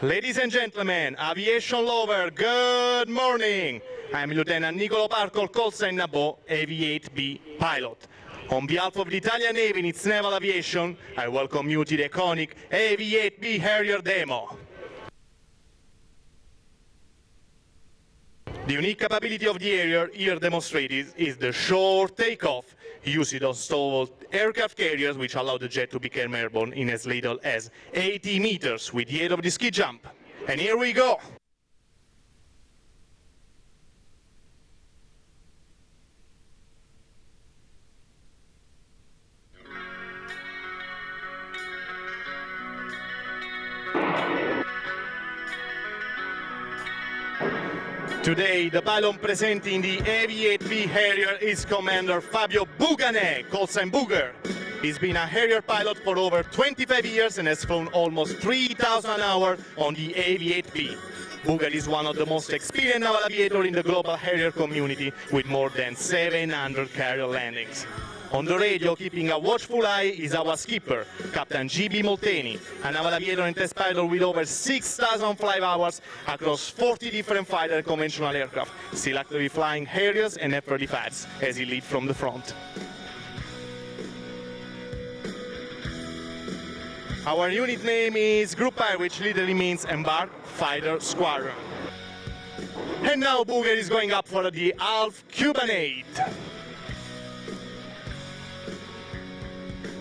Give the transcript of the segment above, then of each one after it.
Ladies and gentlemen, aviation lover, good morning. I'm Lieutenant Nicolo Parco, call sign Nabo, AV-8B pilot. On behalf of the Italian Navy and its naval aviation, I welcome you to the iconic AV-8B Harrier demo. The unique capability of the Harrier here demonstrated is the short takeoff, used on stalled aircraft carriers, which allow the jet to become airborne in as little as 80 meters with the aid of the ski jump. And here we go! Today, the pilot presenting the AV-8B Harrier is Commander Fabio Buganè, call sign Booger. He's been a Harrier pilot for over 25 years and has flown almost 3,000 hours on the AV-8B. Booger is one of the most experienced naval aviators in the global Harrier community, with more than 700 carrier landings. On the radio, keeping a watchful eye, is our skipper, Captain G.B. Molteni, a naval aviator and test pilot with over 6,000 flight hours across 40 different fighter and conventional aircraft, still actively flying Harriers and F-35s as he leads from the front. Our unit name is Group I, which literally means Embark Fighter Squadron. And now Booger is going up for the half Cubanate.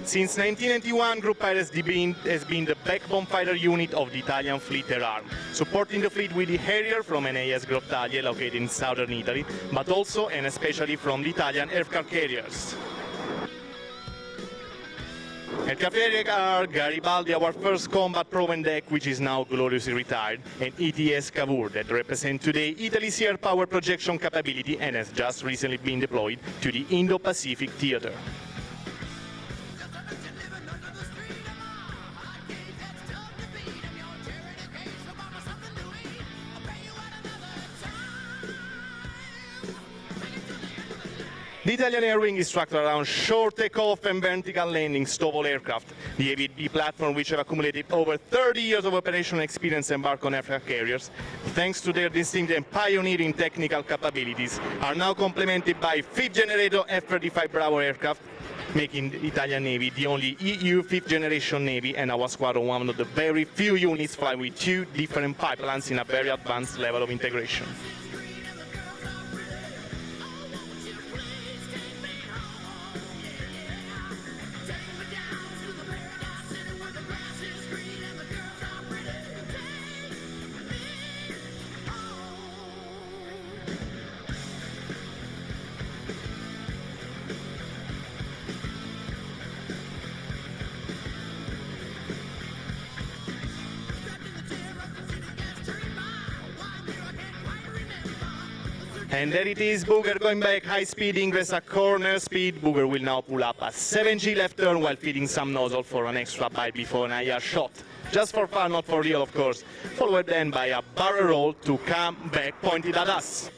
Since 1991, Group I has been the backbone fighter unit of the Italian fleet air arm, supporting the fleet with the Harrier from NAS Grottaglie, located in southern Italy, but also and especially from the Italian aircraft carriers. Aircraft carriers are Garibaldi, our first combat-proven deck, which is now gloriously retired, and ETS Cavour, that represent today Italy's air power projection capability and has just recently been deployed to the Indo-Pacific theater. The Italian Airwing is structured around short takeoff and vertical landing STOVL aircraft. The AV-8B platform, which have accumulated over 30 years of operational experience embark on aircraft carriers, thanks to their distinct and pioneering technical capabilities, are now complemented by 5th generation F-35 Bravo aircraft, making the Italian Navy the only EU 5th generation Navy and our squadron one of the very few units flying with 2 different pipelines in a very advanced level of integration. And there it is, Booger going back, high speed, ingress at corner speed. Booger will now pull up a 7G left turn while feeding some nozzle for an extra bite before an IR shot. Just for fun, not for real, of course. Followed then by a barrel roll to come back pointed at us.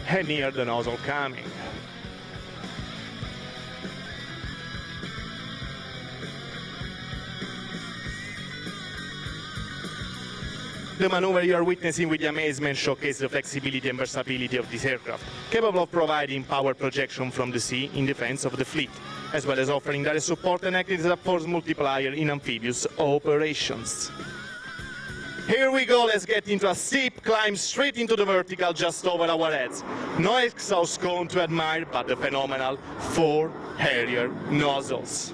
And near the nozzle coming. The maneuver you are witnessing with the amazement showcases the flexibility and versatility of this aircraft, capable of providing power projection from the sea in defense of the fleet, as well as offering direct support and acting as a force multiplier in amphibious operations. Here we go, let's get into a steep climb straight into the vertical just over our heads. No exhaust cone to admire, but the phenomenal 4 Harrier nozzles.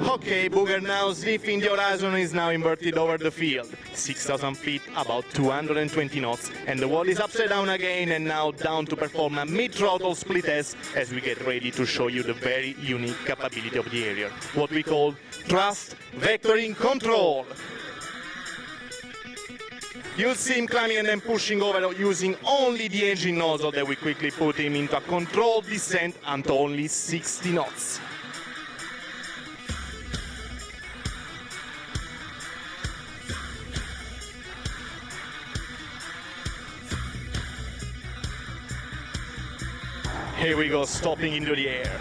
Okay, Booger now sniffing the horizon is now inverted over the field. 6,000 feet, about 220 knots, and the wall is upside down again and now down to perform a mid-throttle split test as we get ready to show you the very unique capability of the Harrier, what we call thrust vectoring control. You'll see him climbing and then pushing over using only the engine nozzle that we quickly put him into a controlled descent at only 60 knots. Here we go, stopping into the air.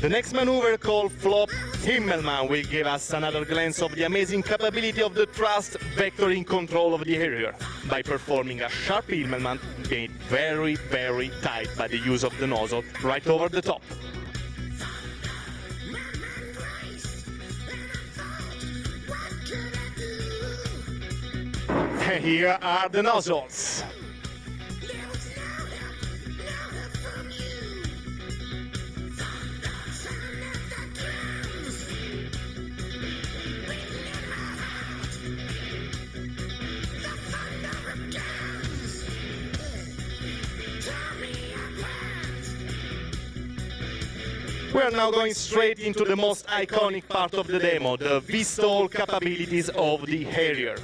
The next maneuver, called Flop Himmelmann, will give us another glance of the amazing capability of the thrust vectoring control of the Harrier by performing a sharp Himmelmann made very, very tight by the use of the nozzle right over the top. And here are the nozzles. We are now going straight into the most iconic part of the demo, the V-stall capabilities of the Harrier.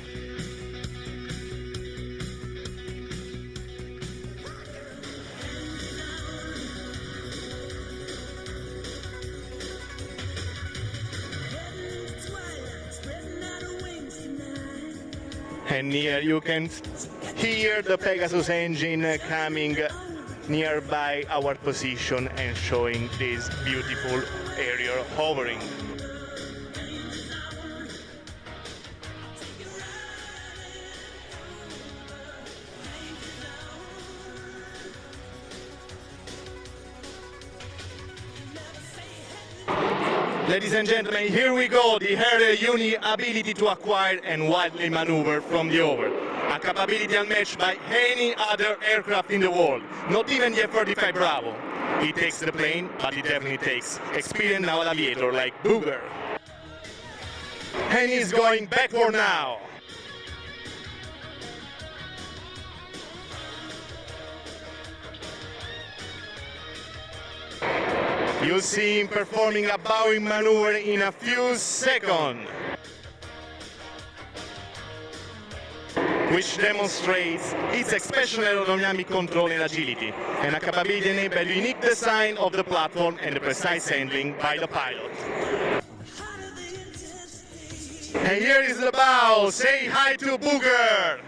And here you can hear the Pegasus engine coming nearby our position and showing this beautiful Harrier hovering. Ladies and gentlemen, here we go, the Harrier unique ability to acquire and wildly maneuver from the over. A capability unmatched by any other aircraft in the world, not even the F-35 Bravo. It takes the plane, but it definitely takes experienced naval aviator like Booger. And he's going backward now. You'll see him performing a bowing maneuver in a few seconds, which demonstrates its exceptional aerodynamic control and agility, and a capability enabled by the unique design of the platform and the precise handling by the pilot. And here is the bow. Say hi to Booger.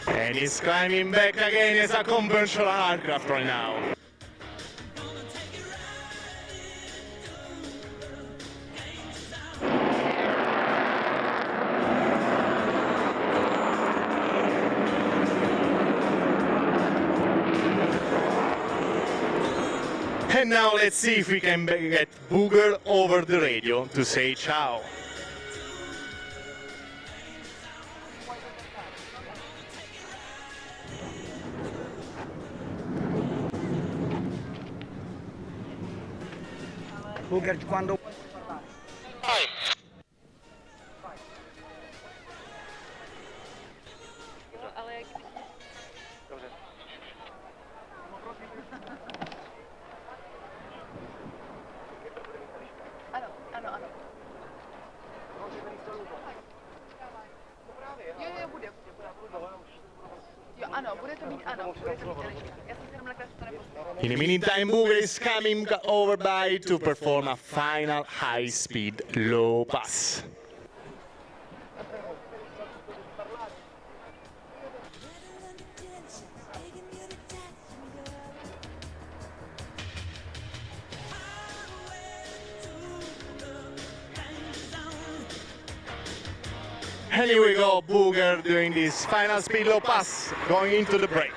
And he's climbing back again as a conventional aircraft right now. And now let's see if we can get Booger over the radio to say ciao. Booger, quando... Hi. In the meantime, Booger is coming over by to perform a final high-speed low pass. And here we go, Booger doing this final speed low pass, going into the break.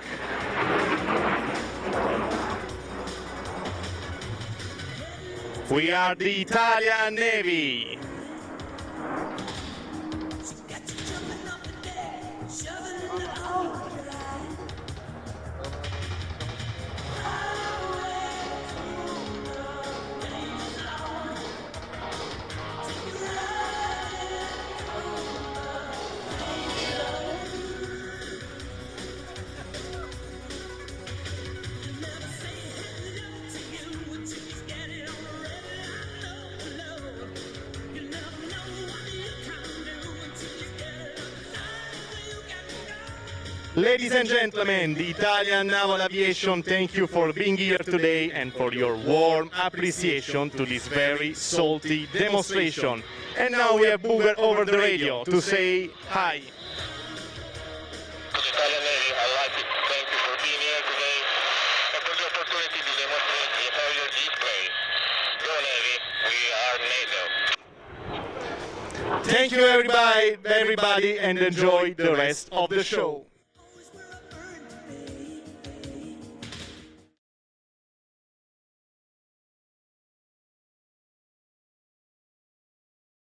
We are the Italian Navy. Ladies and gentlemen, the Italian Naval Aviation, thank you for being here today and for your warm appreciation to this very salty demonstration. And now we have Booger over the radio to say hi. To the Italian Navy, I'd like to thank you for being here today and for the opportunity to demonstrate the Harrier display. Go Navy, we are NATO. Thank you everybody, and enjoy the rest of the show.